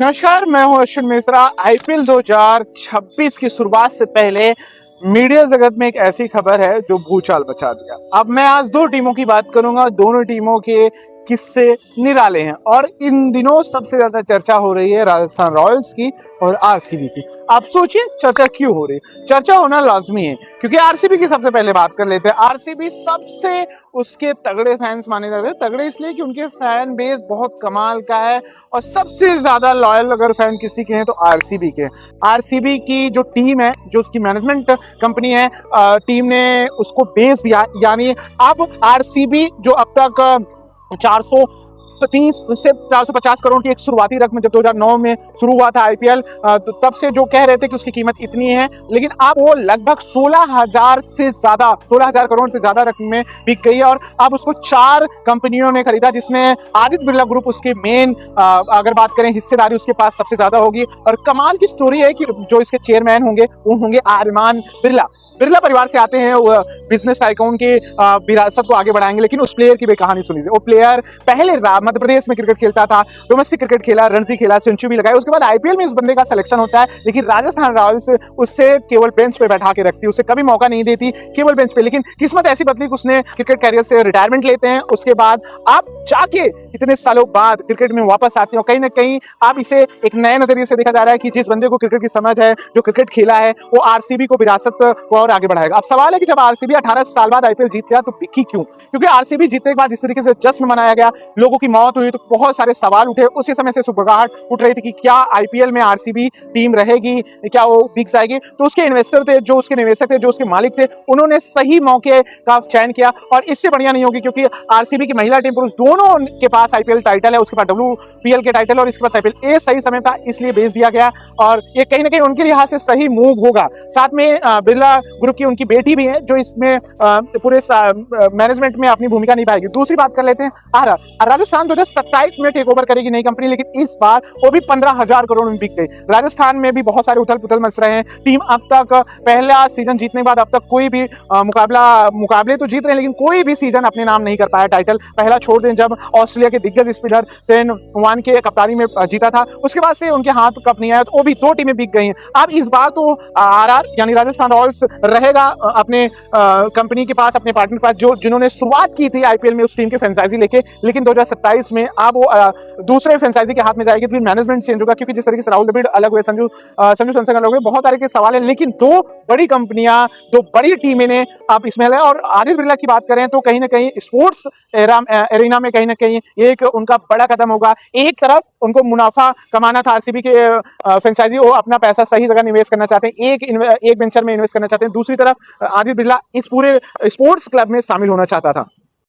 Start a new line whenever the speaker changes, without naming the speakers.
नमस्कार, मैं हूं अश्विन मिश्रा। आईपीएल 2026 की शुरुआत से पहले मीडिया जगत में एक ऐसी खबर है जो भूचाल मचा दिया। अब मैं आज दो टीमों की बात करूंगा, दोनों टीमों के किस्से निराले हैं और इन दिनों सबसे ज्यादा चर्चा हो रही है राजस्थान रॉयल्स की और आरसीबी की। आप सोचिए चर्चा क्यों हो रही है? चर्चा होना लाजमी है क्योंकि आरसीबी की सबसे पहले बात कर लेते हैं। आरसीबी सबसे उसके तगड़े फैंस माने जाते हैं। तगड़े इसलिए कि उनके फैन बेस बहुत कमाल का है और सबसे ज्यादा लॉयल अगर फैन किसी के हैं तो आरसीबी के। आरसीबी की जो टीम है, जो उसकी मैनेजमेंट कंपनी है, टीम ने उसको बेच दिया। यानी अब आरसीबी जो अब तक 430 से 450 करोड़ की एक शुरुआती रकम जब 2009 में शुरू हुआ था आईपीएल, तो तब से जो कह रहे थे कि उसकी कीमत इतनी है, लेकिन अब वो लगभग 16,000 करोड़ से ज्यादा रकम में बिक गई है। और अब उसको 4 कंपनियों ने खरीदा, जिसमें आदित्य बिरला ग्रुप उसके मेन, अगर बात करें हिस्सेदारी उसके पास सबसे ज्यादा होगी। और कमाल की स्टोरी है कि जो इसके चेयरमैन होंगे वो होंगे आर्यमान बिरला। बिरला परिवार से आते हैं, वो बिजनेस टाइकून की विरासत को आगे बढ़ाएंगे। लेकिन उस प्लेयर की भी कहानी सुनी। वो प्लेयर पहले मध्य प्रदेश में क्रिकेट खेलता था, डोमेस्टिक क्रिकेट खेला, रणजी खेला, सेंचुरी भी लगाई। उसके बाद आईपीएल में इस बंदे का सिलेक्शन होता है, लेकिन राजस्थान रॉयल्स उससे केवल बेंच पे बैठा के रखती है, उसे कभी मौका नहीं देती, केवल बेंच पे। लेकिन किस्मत ऐसी बदली कि उसने क्रिकेट कैरियर से रिटायरमेंट लेते हैं। उसके बाद आप जाके इतने सालों बाद क्रिकेट में वापस आते हैं। कहीं ना कहीं आप इसे एक नए नजरिए से देखा जा रहा है कि जिस बंदे को क्रिकेट की समझ है, जो क्रिकेट खेला है, वो आरसीबी को विरासत को और आगे बढ़ाएगा। अब सवाल है कि जब आरसीबी 18 साल बाद आईपीएल जीत गया तो बिकी क्यों? क्योंकि आरसीबी जीतने के बाद जिस तरीके से जश्न मनाया गया, लोगों की मौत हुई, तो बहुत सारे सवाल उठे। उसी समय से सुबगाहट उठ रही थी कि क्या आईपीएल में आरसीबी टीम रहेगी, क्या वो बिक जाएगी? तो उसके इन्वेस्टर थे, जो उसके निवेशक थे, जो उसके मालिक थे, उन्होंने सही मौके का चयन किया। और इससे बढ़िया नहीं होगी क्योंकि आरसीबी की महिला टीम पुरुष दोनों के पास आईपीएल टाइटल है, उसके पास डब्ल्यूपीएल के टाइटल और इसके पास आईपीएल। ये सही समय था, इसलिए बेच दिया गया और ये कहीं ना कहीं उनके लिहाज से सही मूव होगा। साथ में बिरला ग्रुप की उनकी बेटी भी है जो इसमें पूरे मैनेजमेंट में अपनी भूमिका निभाएगी। दूसरी बात कर लेते हैं आरआर। राजस्थान 2027 में टेक ओवर करेगी नई कंपनी, लेकिन इस बार वो भी 15,000 करोड़ में बिक गई। राजस्थान में भी बहुत सारे उथल पुथल मच रहे हैं। टीम अब तक पहला सीजन जीतने के बाद अब तक कोई भी मुकाबले तो जीत रहे हैं, लेकिन कोई भी सीजन अपने नाम नहीं कर पाया। टाइटल पहला छोड़ दें जब ऑस्ट्रेलिया के दिग्गज स्पिनर शेन वॉर्न के कप्तानी में जीता था, उसके बाद से उनके हाथ कप नहीं आया, तो वो भी 2 टीमें बिक गई हैं। अब इस बार तो आरआर यानी राजस्थान रॉयल्स रहेगा अपने कंपनी के पास, अपने पार्टनर के पास, जो जिन्होंने शुरुआत की थी आईपीएल में उस टीम के फ्रेंचाइजी लेके। लेकिन 2027 में अब वो दूसरे फ्रेंचाइजी के हाथ में जाएगी, फिर मैनेजमेंट चेंज होगा। क्योंकि जिस तरीके से राहुल द्रविड़ अलग हुए, संजू सैमसन अलग हुए, बहुत सारे के सवाल है। लेकिन 2 बड़ी कंपनियां, 2 बड़ी टीमें ने अब इसमें है। और आदित्य बिरला की बात करें तो कहीं ना कहीं स्पोर्ट्स एरिना में कहीं ना कहीं एक उनका बड़ा कदम होगा। एक तरफ उनको मुनाफा कमाना था, आरसीबी के फ्रेंचाइजी वो अपना पैसा सही जगह निवेश करना चाहते हैं, एक वेंचर में इन्वेस्ट करना चाहते हैं। दूसरी तरफ आदित्य बिरला इस पूरे स्पोर्ट्स क्लब में शामिल होना चाहता था।